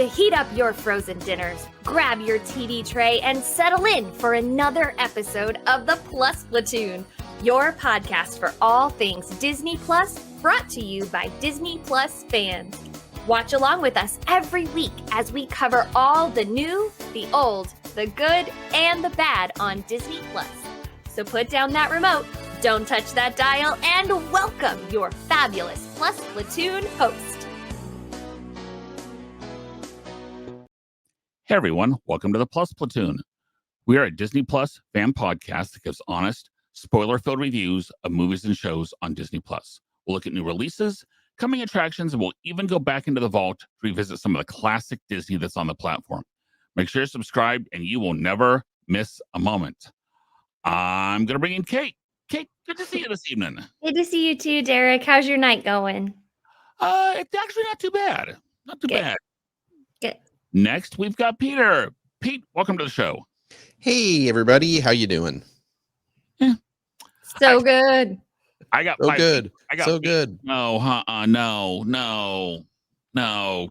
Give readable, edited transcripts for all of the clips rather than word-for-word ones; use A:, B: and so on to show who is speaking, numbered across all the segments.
A: to heat up your frozen dinners, grab your TV tray, and settle in for another episode of the Plus Platoon, your podcast for all things Disney Plus, brought to you by Disney Plus fans. Watch along with us every week as we cover all the new, the old, the good, and the bad on Disney Plus. So put down that remote, don't touch that dial, and welcome your fabulous Plus Platoon host.
B: Hey everyone, welcome to the Plus Platoon. We are a Disney Plus fan podcast that gives honest, spoiler-filled reviews of movies and shows on Disney Plus. We'll look at new releases, coming attractions, and we'll even go back into the vault to revisit some of the classic Disney that's on the platform. Make sure you're subscribed and you will never miss a moment. I'm going to bring in Kate. Kate, good to see you this evening.
A: Good to see you too, Derek. How's your night going?
B: It's actually not too bad. Not too bad.
A: Good.
B: Next, we've got Peter. Pete, welcome to the show.
C: Hey, everybody. How you doing?
A: So good.
B: I got
C: so good.
B: I got
C: so good.
B: No, no.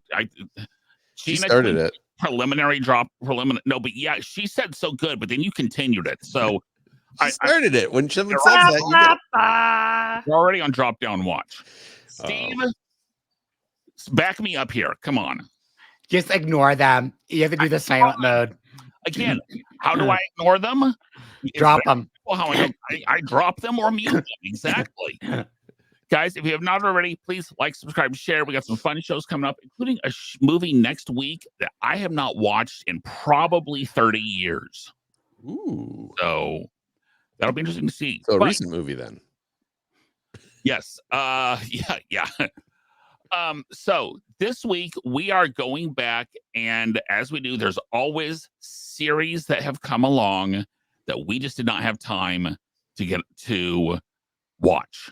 C: She started it.
B: Preliminary. No, but yeah, she said so good, but then you continued it. So
C: I started it. When someone says that,
B: you're already on drop down watch. Steve, back me up here. Come on.
D: Just ignore them. You have to do the silent mode.
B: Again, how do I ignore them?
D: Drop them.
B: How I drop them or mute them. Exactly. Guys, if you have not already, please like, subscribe, share. We got some fun shows coming up, including a movie next week that I have not watched in probably 30 years.
C: Ooh.
B: So that'll be interesting to see.
C: So a recent movie then.
B: Yes. Yeah. So this week we are going back, and as we do, there's always series that have come along that we just did not have time to get to watch.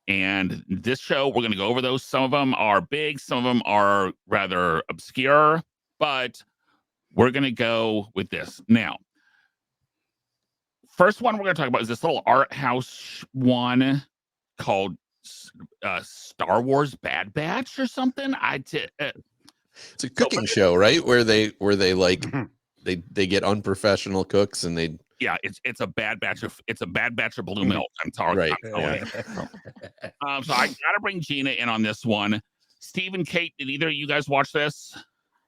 B: And this show, we're going to go over those. Some of them are big, some of them are rather obscure, but we're going to go with this. Now, first one we're going to talk about is this little art house one called Star Wars Bad Batch or something.
C: It's a cooking show, right? Where they like they get unprofessional cooks and they
B: it's a bad batch of blue milk. I'm talking
C: right.
B: So I gotta bring Gina in on this one. Steve and Kate, did either of you guys watch this?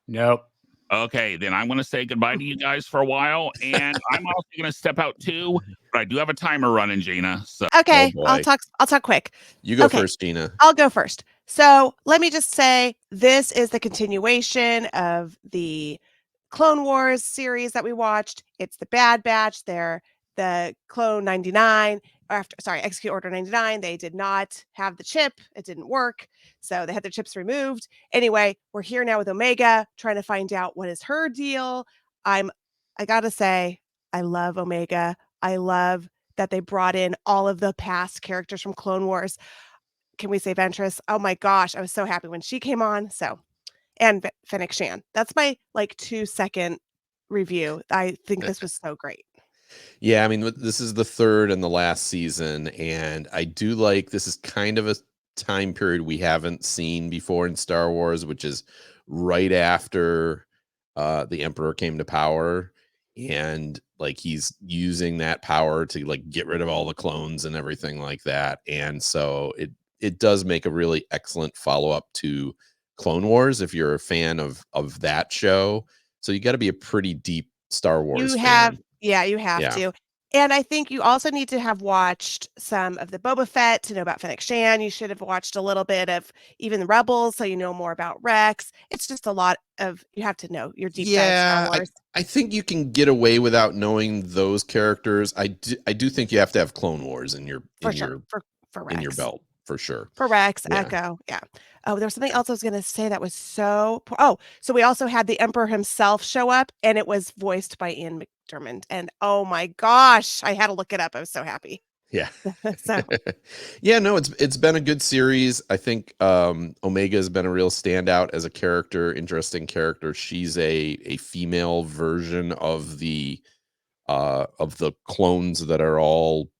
D: Nope.
B: Okay, then I'm going to say goodbye to you guys for a while, and I'm also going to step out too. But I do have a timer running, Gina. So
E: okay, I'll talk quick.
C: You go first, Gina.
E: I'll go first. So let me just say this is the continuation of the Clone Wars series that we watched. It's the Bad Batch. They're the Clone 99. Execute Order 99. They did not have the chip. It didn't work. So they had their chips removed. Anyway, we're here now with Omega, trying to find out what is her deal. I gotta say, I love Omega. I love that they brought in all of the past characters from Clone Wars. Can we say Ventress? Oh my gosh, I was so happy when she came on. So, and Fennec Shan. That's my 2-second review. I think this was so great.
C: Yeah, I mean, this is the third and the last season, and I do like this is kind of a time period we haven't seen before in Star Wars, which is right after the Emperor came to power, and he's using that power to get rid of all the clones and everything like that. And so it does make a really excellent follow-up to Clone Wars if you're a fan of that show. So you got to be a pretty deep Star Wars fan.
E: Yeah, you have to. And I think you also need to have watched some of the Boba Fett to know about Fennec Shan. You should have watched a little bit of even the Rebels, so you know more about Rex. It's just a lot of, you have to know your deep dive Star Wars.
C: I think you can get away without knowing those characters. I do think you have to have Clone Wars in your
E: for
C: in your belt. For sure.
E: For Rex, yeah. Echo. Yeah. Oh, there was something else I was going to say that was so... so we also had the Emperor himself show up, and it was voiced by Ian McDiarmid. And oh my gosh, I had to look it up. I was so happy.
C: Yeah.
E: So.
C: Yeah, no, it's been a good series. I think Omega has been a real standout as a character, interesting character. She's a female version of the clones that are all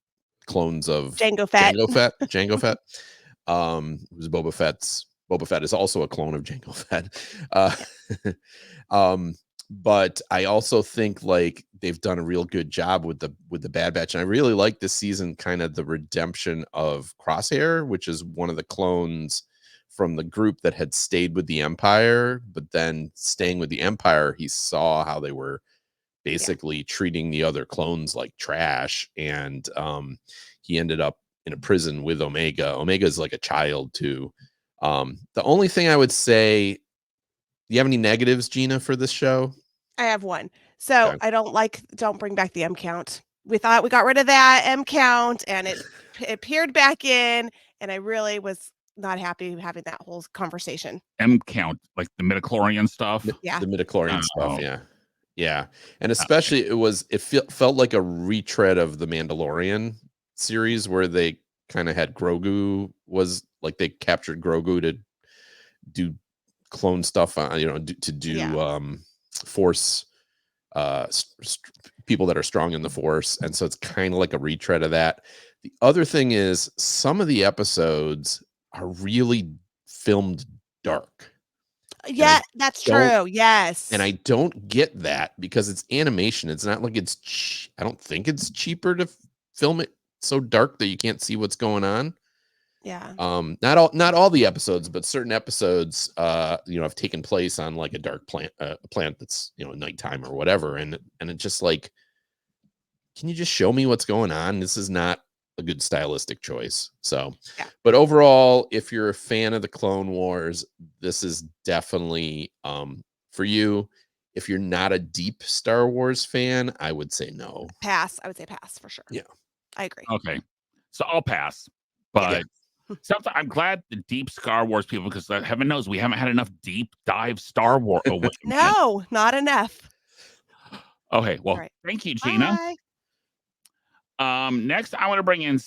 C: clones of
E: Jango Fett.
C: Jango Fett. Who's Boba Fett's Boba Fett is also a clone of Jango Fett. But I also think like they've done a real good job with the Bad Batch, and I really like this season kind of the redemption of Crosshair, which is one of the clones from the group that had stayed with the Empire, but then staying with the Empire, he saw how they were basically treating the other clones like trash, and he ended up in a prison with Omega. Omega is like a child too. The only thing I would say, do you have any negatives, Gina, for this show?
E: I have one. So
C: Okay.
E: I don't bring back the M count. We thought we got rid of that M count, and it appeared back in, and I really was not happy having that whole conversation.
B: M count, like the midichlorian stuff.
E: Yeah.
C: The midichlorian
B: Oh.
C: stuff, yeah. And especially it felt like a retread of the Mandalorian series where they kind of had Grogu, was like they captured Grogu to do clone stuff, force people that are strong in the force, and so it's kind of like a retread of that. The other thing is some of the episodes are really filmed dark.
E: Yeah, that's true. Yes.
C: And I don't get that because it's animation. It's not like I don't think it's cheaper to film it so dark that you can't see what's going on.
E: Yeah.
C: Not all the episodes, but certain episodes have taken place on like a dark plant, a plant that's nighttime or whatever, and it just like, can you just show me what's going on? This is not a good stylistic choice. So but overall, if you're a fan of the Clone Wars, this is definitely for you. If you're not a deep Star Wars fan, I would say no.
E: Pass. I would say pass for sure.
C: Yeah.
E: I agree.
B: Okay. So I'll pass. But something, I'm glad the deep Star Wars people, because heaven knows we haven't had enough deep dive Star Wars.
E: No, not enough.
B: Okay, well, thank you, Gina.
E: Bye.
B: Next, I want to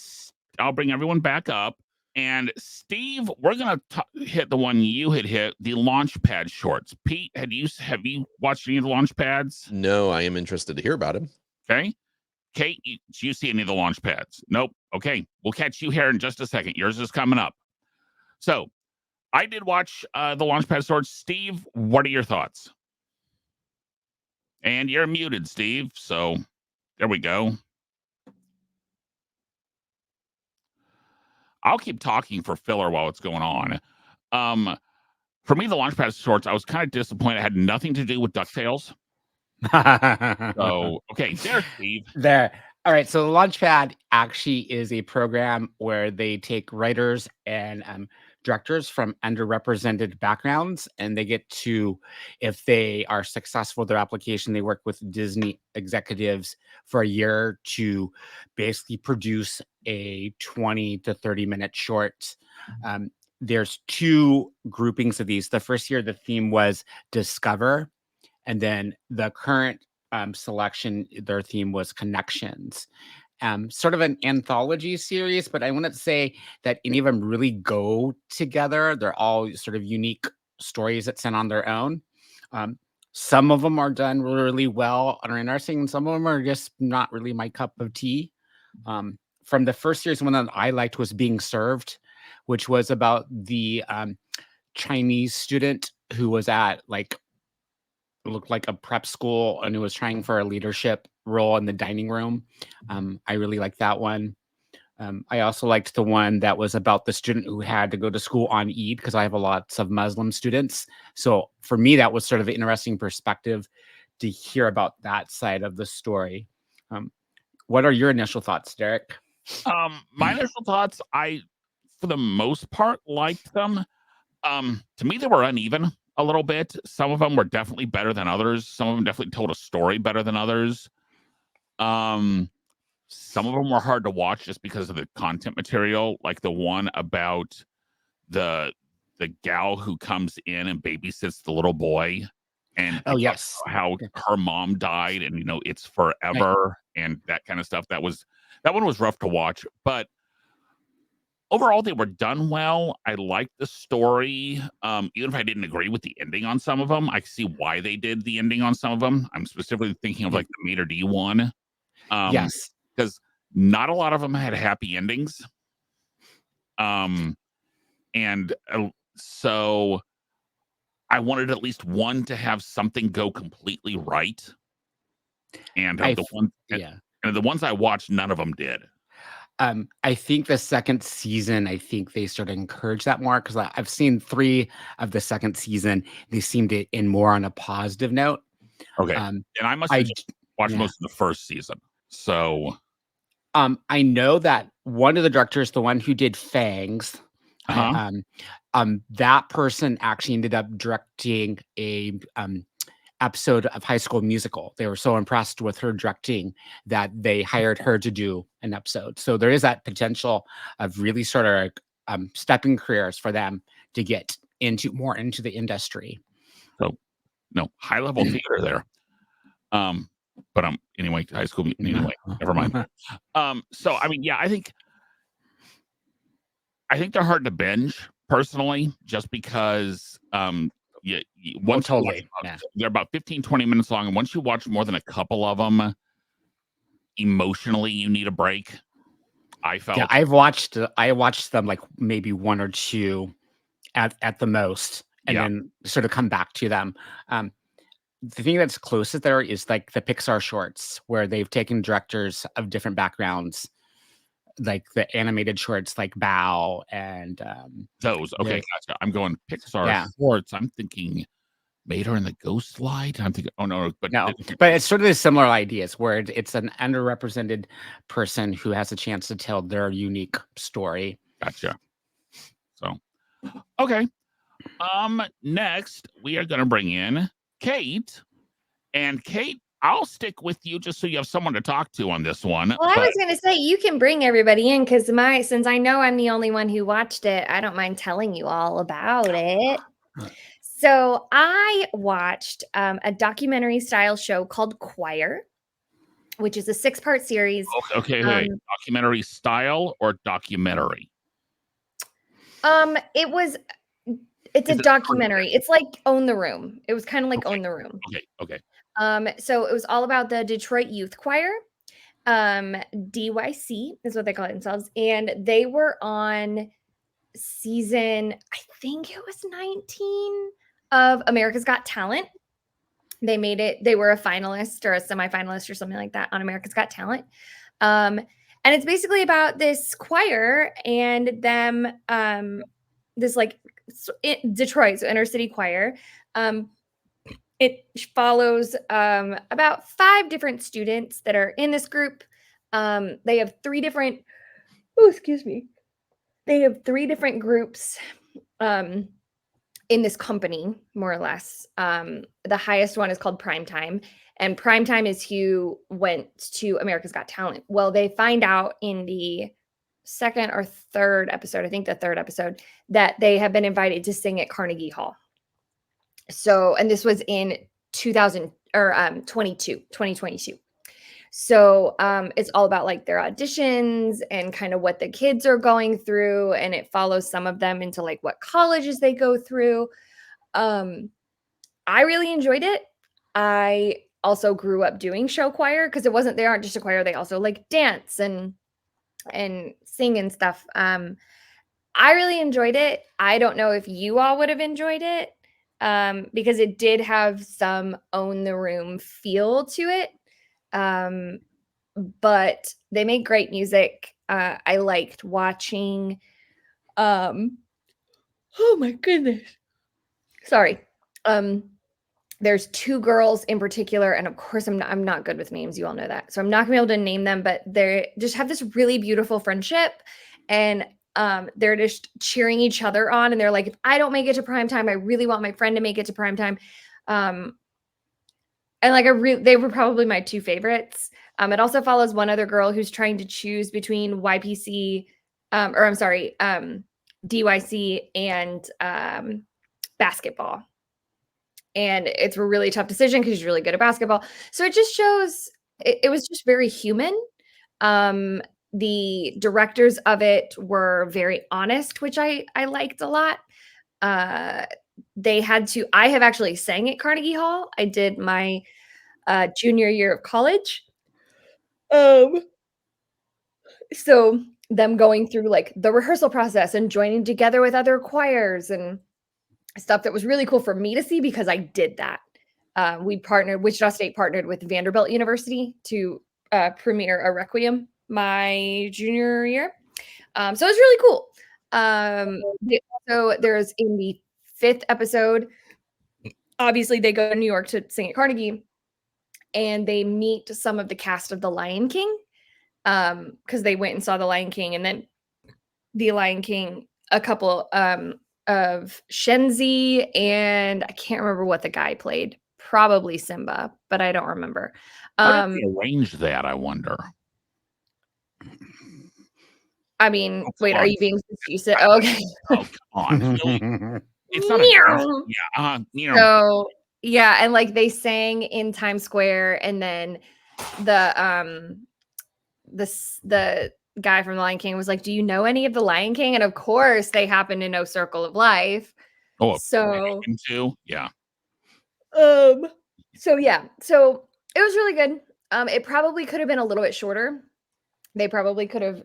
B: I'll bring everyone back up. And Steve, we're gonna hit the one you had hit, the Launchpad shorts. Pete, have you watched any of the Launchpads?
C: No, I am interested to hear about him.
B: Okay. Kate, do you see any of the Launchpads? Nope. Okay, we'll catch you here in just a second. Yours is coming up. So, I did watch the Launchpad shorts. Steve, what are your thoughts? And you're muted, Steve. So, there we go. I'll keep talking for filler while it's going on. For me, the Launchpad shorts, I was kind of disappointed. It had nothing to do with DuckTales. So, okay, there's Steve.
D: There. All right. So the Launchpad actually is a program where they take writers and directors from underrepresented backgrounds, and they get to, if they are successful with their application, they work with Disney executives for a year to basically produce a 20 to 30-minute short. There's two groupings of these. The first year, the theme was Discover, and then the current selection, their theme was Connections. Sort of an anthology series, but I wouldn't say that any of them really go together. They're all sort of unique stories that stand on their own. Some of them are done really well and are interesting, and some of them are just not really my cup of tea. From the first series, one that I liked was Being Served, which was about the Chinese student who was at looked like a prep school and who was trying for a leadership role in the dining room. I really liked that one. I also liked the one that was about the student who had to go to school on Eid, because I have lots of Muslim students. So for me, that was sort of an interesting perspective to hear about that side of the story. What are your initial thoughts, Derek?
B: My initial thoughts, I, for the most part, liked them. To me, they were uneven a little bit. Some of them were definitely better than others. Some of them definitely told a story better than others. Some of them were hard to watch just because of the content material, like the one about the gal who comes in and babysits the little boy, and how her mom died, and it's forever, and that kind of stuff. That one was rough to watch, but overall, they were done well. I liked the story. Even if I didn't agree with the ending on some of them, I see why they did the ending on some of them. I'm specifically thinking of like the Mater D one.
D: Yes.
B: Because not a lot of them had happy endings. And So I wanted at least one to have something go completely right. And the ones I watched, none of them did.
D: I think the second season, I think they started to encourage that more because I've seen 3 of the second season. They seemed to end more on a positive note.
B: Okay.
D: Um,
B: And I must have
D: I
B: just watched
D: yeah.
B: most of the first season. So
D: I know that one of the directors, the one who did Fangs,
B: uh-huh.
D: that person actually ended up directing a episode of High School Musical. They were so impressed with her directing that they hired her to do an episode. So there is that potential of really sort of stepping careers for them to get more into the industry.
B: So no, high level theater there. But anyway, high school anyway, never mind. So I mean, yeah, I think they're hard to binge personally, just because once you watch, they're about 15-20 minutes long, and once you watch more than a couple of them, emotionally you need a break. I felt.
D: Yeah, I watched them like maybe 1 or 2 at the most, and then sort of come back to them. The thing that's closest there is like the Pixar shorts, where they've taken directors of different backgrounds, like the animated shorts like Bow and
B: those. Okay, gotcha. I'm going Pixar shorts. I'm thinking Mater and the Ghost Light. I'm thinking, oh no, but
D: it's sort of the similar ideas where it's an underrepresented person who has a chance to tell their unique story.
B: Gotcha. So, okay. Next we are going to bring in Kate, and Kate, I'll stick with you just so you have someone to talk to on this one.
A: Well, I was going to say you can bring everybody in because since I know I'm the only one who watched it, I don't mind telling you all about it. So I watched a documentary style show called Choir, which is a 6-part series.
B: Okay, documentary style or documentary?
A: It's a documentary. It's like Own the Room. It was kind of like Own the Room.
B: Okay.
A: So it was all about the Detroit Youth Choir. DYC is what they call it themselves. And they were on season, I think it was 19 of America's Got Talent. They made it. They were a finalist or a semifinalist or something like that on America's Got Talent. And it's basically about this choir and them, this like Detroit, so inner city choir. It follows about 5 different students that are in this group. They have 3 different, They have 3 different groups in this company, more or less. The highest one is called Primetime, and Primetime is who went to America's Got Talent. Well, they find out in the 2nd or 3rd episode, I think the 3rd episode, that they have been invited to sing at Carnegie Hall. So, and this was in 2022. So it's all about like their auditions and kind of what the kids are going through, and it follows some of them into like what colleges they go through. I really enjoyed it. I also grew up doing show choir because they aren't just a choir, they also like dance and sing and stuff. I really enjoyed it. I don't know if you all would have enjoyed it because it did have some Own the Room feel to it. But they make great music. I liked watching. Oh my goodness. Sorry. There's 2 girls in particular, and of course I'm not good with names. You all know that. So I'm not gonna be able to name them, but they just have this really beautiful friendship, and they're just cheering each other on. And they're like, if I don't make it to primetime, I really want my friend to make it to primetime. And like they were probably my 2 favorites. It also follows one other girl who's trying to choose between DYC and basketball. And it's a really tough decision because she's really good at basketball. So it just shows it was just very human. The directors of it were very honest, which I liked a lot. I have actually sang at Carnegie Hall. I did my junior year of college. So them going through like the rehearsal process and joining together with other choirs and stuff that was really cool for me to see because I did that. Wichita State partnered with Vanderbilt University to premiere a Requiem my junior year. So it was really cool. So there's in the 5th episode, obviously they go to New York to sing at Carnegie and they meet some of the cast of The Lion King because they went and saw The Lion King, and then The Lion King, a couple of Shenzi, and I can't remember what the guy played. Probably Simba, but I don't remember.
B: How did they arrange that, I wonder?
A: I mean,
B: That's
A: wait, are
B: fun.
A: you being facetious? Oh, okay.
B: Oh, come on. Really? It's not a
A: So yeah, and like they sang in Times Square, and then the guy from The Lion King was like, "Do you know any of The Lion King?" And of course, they happen to know Circle of Life.
B: Oh,
A: so
B: too? Yeah.
A: So yeah, so it was really good. It probably could have been a little bit shorter. They probably could have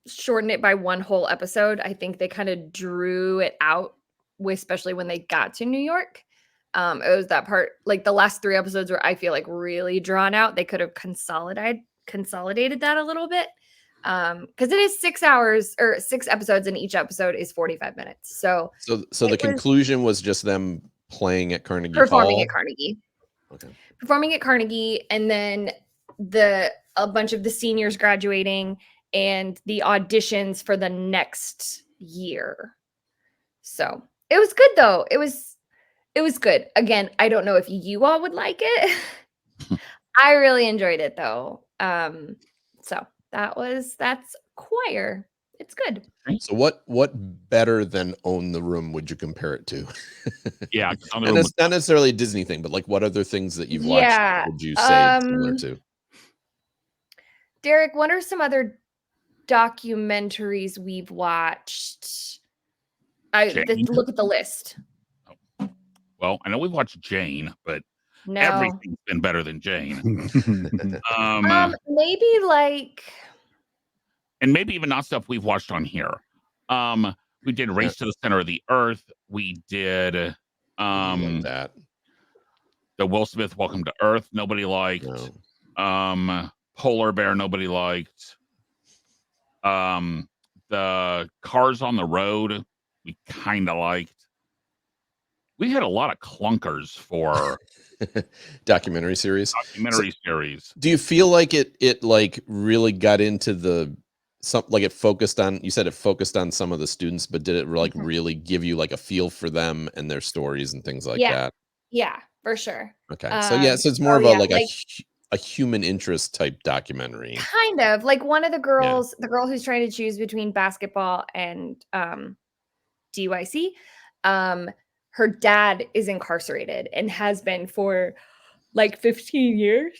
A: shortened it by one whole episode. I think they kind of drew it out, especially when they got to New York. It was that part, like the last 3 episodes where I feel like really drawn out. They could have consolidated that a little bit. Because it is 6 hours or 6 episodes, and each episode is 45 minutes. So
C: the conclusion was just them playing at Carnegie
A: performing
C: Hall?
A: at Carnegie.
C: Okay.
A: Performing at Carnegie, and then a bunch of the seniors graduating and the auditions for the next year. So it was good though. It was good. Again, I don't know if you all would like it. I really enjoyed it though. So that's choir. It's good.
C: So what better than Own the Room would you compare it to?
B: Yeah.
C: And it's not necessarily a Disney thing, but like what other things that you've watched would you say similar to?
A: Derek, what are some other documentaries we've watched? Look at the list.
B: Well, I know we've watched Jane, but
A: No.
B: everything's been better than Jane.
A: Maybe like,
B: and maybe even not stuff we've watched on here. We did Race to the Center of the Earth. We did
C: like that.
B: The Will Smith Welcome to Earth. Nobody liked.
C: No.
B: Polar Bear. Nobody liked. The Cars on the Road. We kind of liked. We had a lot of clunkers for
C: documentary series.
B: Series.
C: Do you feel like it like really got into it focused on, you said it focused on some of the students, but did it like really give you like a feel for them and their stories and things like that?
A: Yeah, for sure.
C: Okay. So it's more of a human interest type documentary.
A: Kind of like one of the girls, the girl who's trying to choose between basketball and DYC, her dad is incarcerated and has been for like 15 years.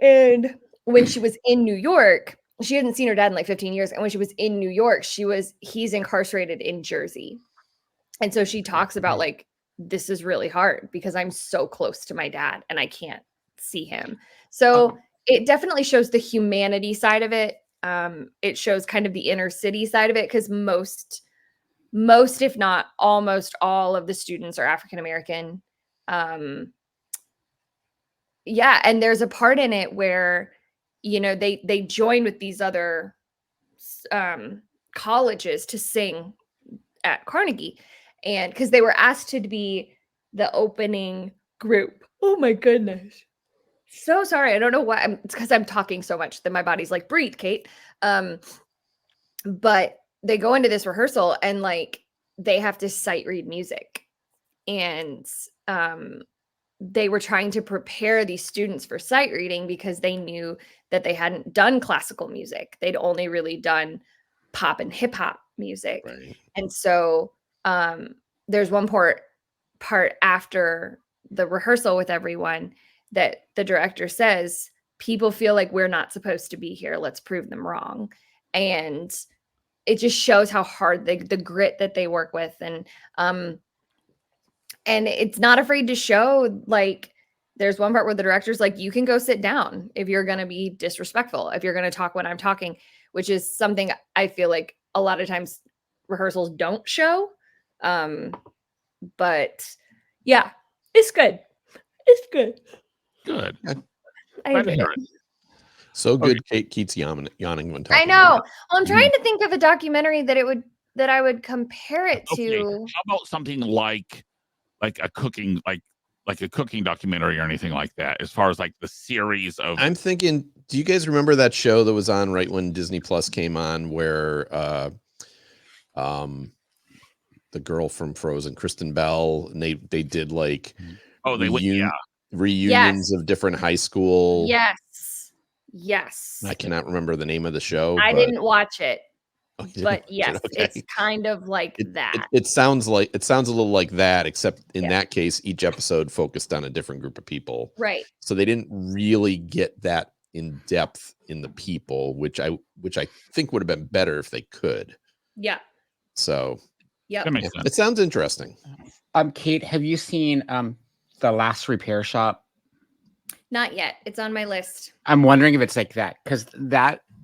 A: And when she was in New York, she hadn't seen her dad in like 15 years. And when she was in New York, he's incarcerated in Jersey. And so she talks about like, this is really hard because I'm so close to my dad and I can't see him. So it definitely shows the humanity side of it. It shows kind of the inner city side of it, because most, if not almost all of the students are African-American. And there's a part in it where, they join with these other colleges to sing at Carnegie, and because they were asked to be the opening group. Oh my goodness. So sorry. I don't know why. It's because I'm talking so much that my body's like, breathe, Kate. But they go into this rehearsal and like they have to sight read music, and they were trying to prepare these students for sight reading because they knew that they hadn't done classical music. They'd only really done pop and hip hop music.
C: Right.
A: And so there's one part after the rehearsal with everyone that the director says, people feel like we're not supposed to be here. Let's prove them wrong. And it just shows how hard the grit that they work with. And it's not afraid to show, like, there's one part where the director's like, you can go sit down if you're going to be disrespectful, if you're going to talk when I'm talking, which is something I feel like a lot of times rehearsals don't show. But yeah, it's good. It's good.
B: Good.
A: I
B: Glad to
A: enjoyed
B: hear
A: it.
B: it.
C: So
B: Okay.
C: good, Kate keeps yawning when talking.
A: I know. Well, I'm trying to think of a documentary that I would compare it
B: Okay.
A: to.
B: How about something like a cooking like a cooking documentary or anything like that? As far as like the series of,
C: I'm thinking, do you guys remember that show that was on right when Disney Plus came on, where the girl from Frozen, Kristen Bell, and they did like
B: they went,
C: reunions of different high school.
A: Yes.
C: I cannot remember the name of the show.
A: I
C: but
A: didn't watch it.
C: Oh, you didn't
A: But
C: watch it?
A: yes,
C: Okay.
A: it's kind of like that.
C: It sounds a little like that, except in
A: Yeah.
C: that case, each episode focused on a different group of people.
A: Right.
C: So they didn't really get that in depth in the people, which I think would have been better if they could.
A: Yeah.
C: So
A: Yep.
B: that makes sense.
C: it sounds interesting.
D: Kate, have you seen The Last Repair Shop?
A: Not yet. It's on my list.
D: I'm wondering if it's like that, because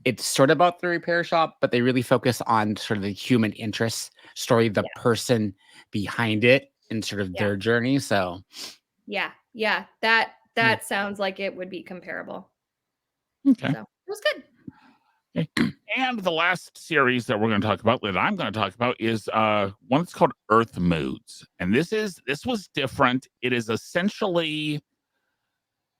D: it's sort of about the repair shop, but they really focus on sort of the human interest story, the person behind it, and sort of their journey. So
A: yeah, that sounds like it would be comparable.
B: Okay.
A: So it was good.
B: Okay. And the last series that we're going to talk about, that I'm going to talk about, is one that's called Earth Moods. And this was different. It is essentially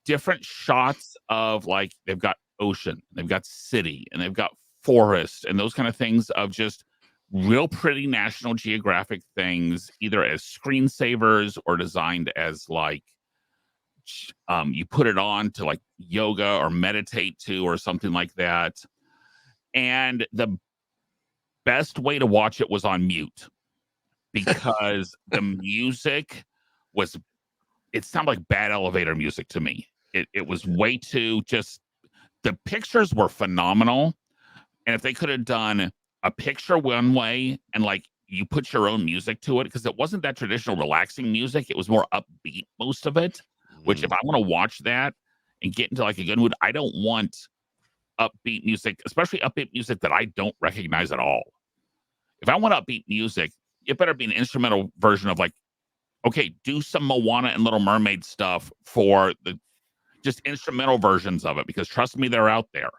B: different shots of, like, they've got ocean, they've got city, and they've got forest, and those kind of things, of just real pretty National Geographic things, either as screensavers or designed as like you put it on to like yoga or meditate to or something like that. And the best way to watch it was on mute, because the music it sounded like bad elevator music to me. It was way too just, the pictures were phenomenal. And if they could have done a picture one way and like you put your own music to it, because it wasn't that traditional relaxing music, it was more upbeat, most of it, which if I want to watch that and get into like a good mood, I don't want upbeat music, especially upbeat music that I don't recognize at all. If I want upbeat music, it better be an instrumental version of, like, okay, do some Moana and Little Mermaid stuff for the just instrumental versions of it, because trust me, they're out there.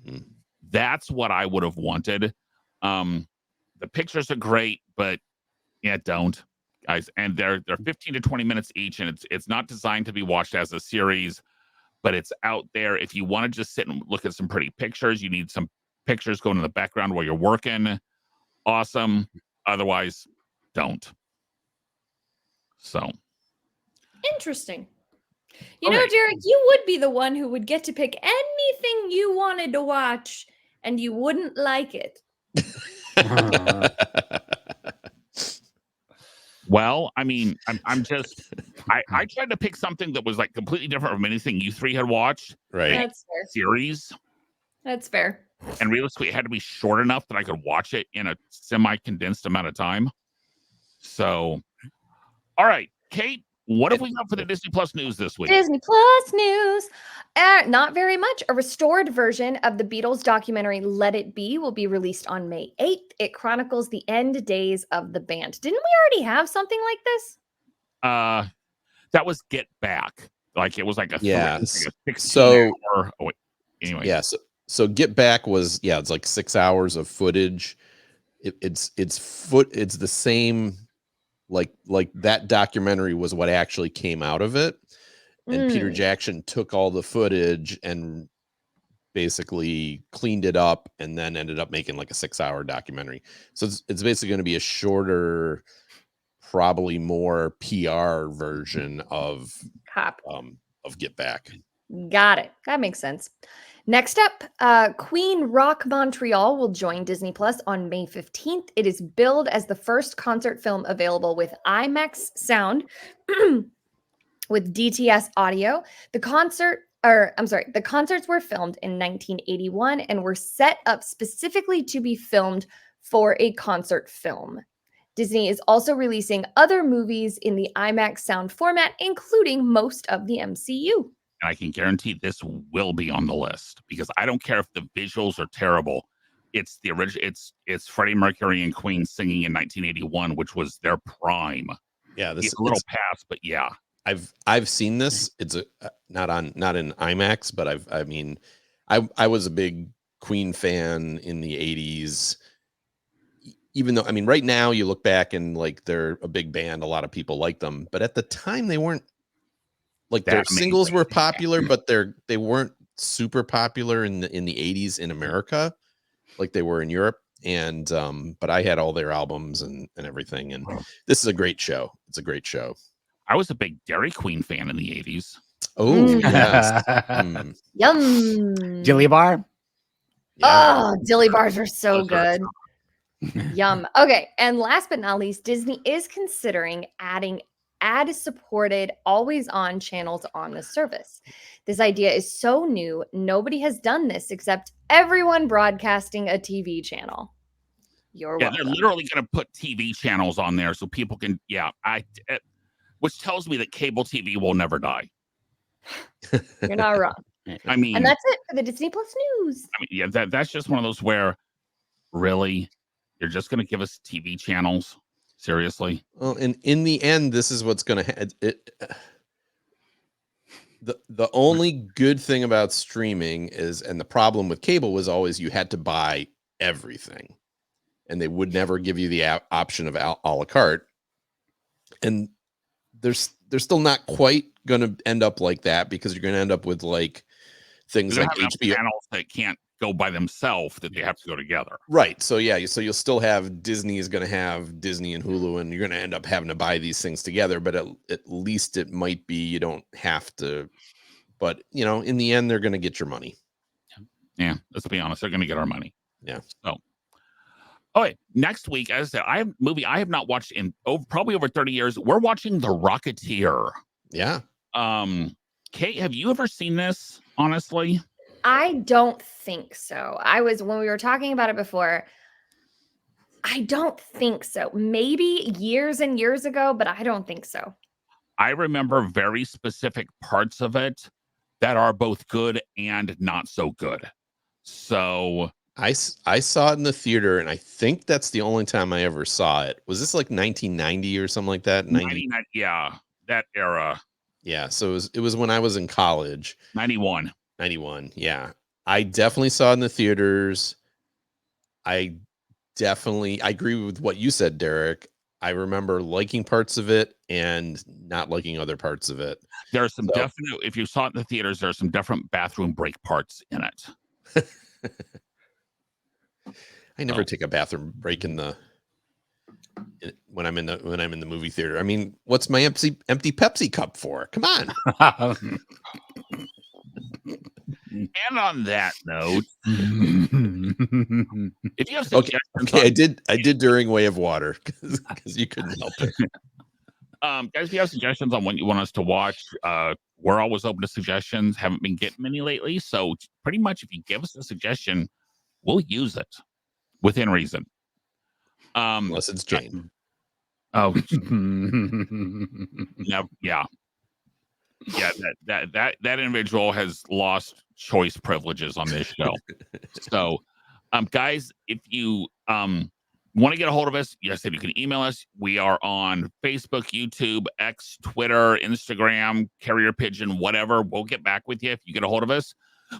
C: Mhm.
B: That's what I would have wanted. The pictures are great, but don't, guys. And they're 15 to 20 minutes each, and it's not designed to be watched as a series, but it's out there. If you want to just sit and look at some pretty pictures, you need some pictures going in the background while you're working. Awesome. Otherwise, don't. So
A: Interesting. You know, Derek, you would be the one who would get to pick anything you wanted to watch, and you wouldn't like it.
B: Well, I mean, I'm just, I tried to pick something that was like completely different from anything you three had watched.
C: Right.
A: That's fair.
B: Series.
A: That's fair.
B: And realistically, it had to be short enough that I could watch it in a semi-condensed amount of time. So, all right, Kate, what have we got for the Disney Plus news this week?
A: Disney Plus news. Not very much. A restored version of the Beatles documentary Let It Be will be released on May 8th. It chronicles the end days of the band. Didn't we already have something like this?
B: That was Get Back. Like, it was like a 16 hour. Oh, wait. Anyway.
C: Yeah. So Get Back was, it's like 6 hours of footage. It's the same, like that documentary was what actually came out of it. And Peter Jackson took all the footage and basically cleaned it up, and then ended up making like a 6 hour documentary. So it's basically going to be a shorter, probably more PR version of Get Back.
A: Got it. That makes sense. Next up, Queen Rock Montreal will join Disney Plus on May 15th. It is billed as the first concert film available with IMAX sound with DTS audio. The concerts were filmed in 1981 and were set up specifically to be filmed for a concert film. Disney is also releasing other movies in the IMAX sound format, including most of the MCU.
B: And I can guarantee this will be on the list, because I don't care if the visuals are terrible. it's the original. It's Freddie Mercury and Queen singing in 1981, which was their prime.
C: Yeah, this
B: A little past, but yeah.
C: I've seen this. It's not in IMAX, but I was a big Queen fan in the 80s. Even though, I mean, right now you look back and like they're a big band, a lot of people like them, but at the time they weren't like their singles were popular, but they weren't super popular in the 80s in America like they were in Europe. And but I had all their albums and everything, and this is a great show. It's a great show.
B: I was a big Dairy Queen fan in the 80s.
C: Oh, yes.
A: Yum.
D: Dilly bar.
A: Yeah. Oh, dilly bars are so good. Yum. Okay. And last but not least, Disney is considering adding ad-supported, always-on channels on the service. This idea is so new, nobody has done this except everyone broadcasting a TV channel. You're welcome.
B: They're literally going to put TV channels on there so people can, which tells me that cable TV will never die.
A: You're not wrong.
B: I mean,
A: and that's it for the Disney Plus news.
B: I mean, that's just one of those where, really, you're just going to give us TV channels? Seriously?
C: Well, and in the end, this is what's going to the only good thing about streaming is, and the problem with cable was always you had to buy everything, and they would never give you the option of a la carte. And they're still not quite going to end up like that, because you're going to end up with like things like HBO
B: channels that can't go by themselves, that they have to go together.
C: Right. So yeah, so you'll still have Disney is going to have Disney and Hulu, and you're going to end up having to buy these things together, but at least it might be you don't have to. But you know, in the end, they're going to get your money.
B: Yeah, let's be honest, they're going to get our money.
C: Yeah.
B: So, okay, next week, as I said, I have a movie I have not watched in probably over 30 years. We're watching The Rocketeer.
C: Yeah.
B: Kate, have you ever seen this? Honestly,
A: I don't think so. When we were talking about it before, I don't think so. Maybe years and years ago, but I don't think so.
B: I remember very specific parts of it that are both good and not so good. So
C: I saw it in the theater, and I think that's the only time I ever saw it. Was this like 1990 or something like that?
B: 99, yeah, that era.
C: Yeah, so it was when I was in college.
B: 91.
C: Yeah. I definitely saw it in the theaters. I agree with what you said, Derek. I remember liking parts of it and not liking other parts of it.
B: There are some definite, if you saw it in the theaters, there are some different bathroom break parts in it.
C: I never take a bathroom break when I'm in the movie theater. I mean, what's my empty Pepsi cup for? Come on.
B: And on that note, if you have
C: suggestions, I did during Way of Water because you couldn't help it.
B: Guys, if you have suggestions on what you want us to watch, we're always open to suggestions. Haven't been getting many lately, so pretty much if you give us a suggestion, we'll use it within reason.
C: Unless it's Jane.
B: No, yeah. That individual has lost choice privileges on this show. So, guys, if you want to get a hold of us, yes, you can email us. We are on Facebook, YouTube, X, Twitter, Instagram, Carrier Pigeon, whatever. We'll get back with you if you get a hold of us.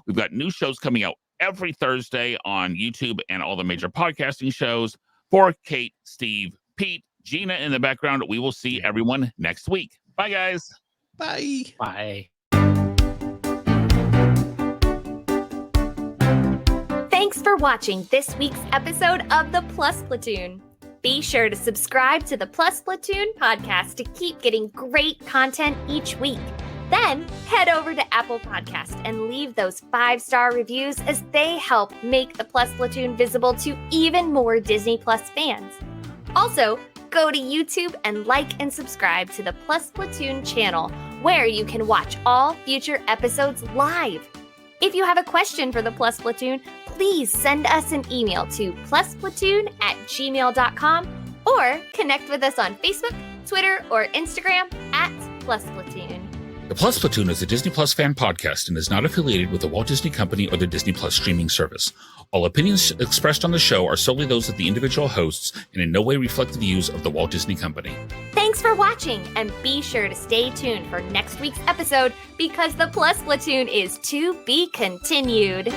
B: We've got new shows coming out every Thursday on YouTube and all the major podcasting shows. For Kate, Steve, Pete, Gina in the background, we will see everyone next week. Bye, guys.
C: Bye.
D: Bye.
A: Thanks for watching this week's episode of the Plus Platoon. Be sure to subscribe to the Plus Platoon podcast to keep getting great content each week. Then head over to Apple Podcast and leave those 5-star reviews, as they help make the Plus Platoon visible to even more Disney Plus fans. Also, go to YouTube and like and subscribe to the Plus Platoon channel, where you can watch all future episodes live. If you have a question for the Plus Platoon, please send us an email to plusplatoon@gmail.com or connect with us on Facebook, Twitter, or Instagram @PlusPlatoon.
B: The Plus Platoon is a Disney Plus fan podcast and is not affiliated with the Walt Disney Company or the Disney Plus streaming service. All opinions expressed on the show are solely those of the individual hosts and in no way reflect the views of the Walt Disney Company.
A: Thanks for watching, and be sure to stay tuned for next week's episode because the Plus Platoon is to be continued.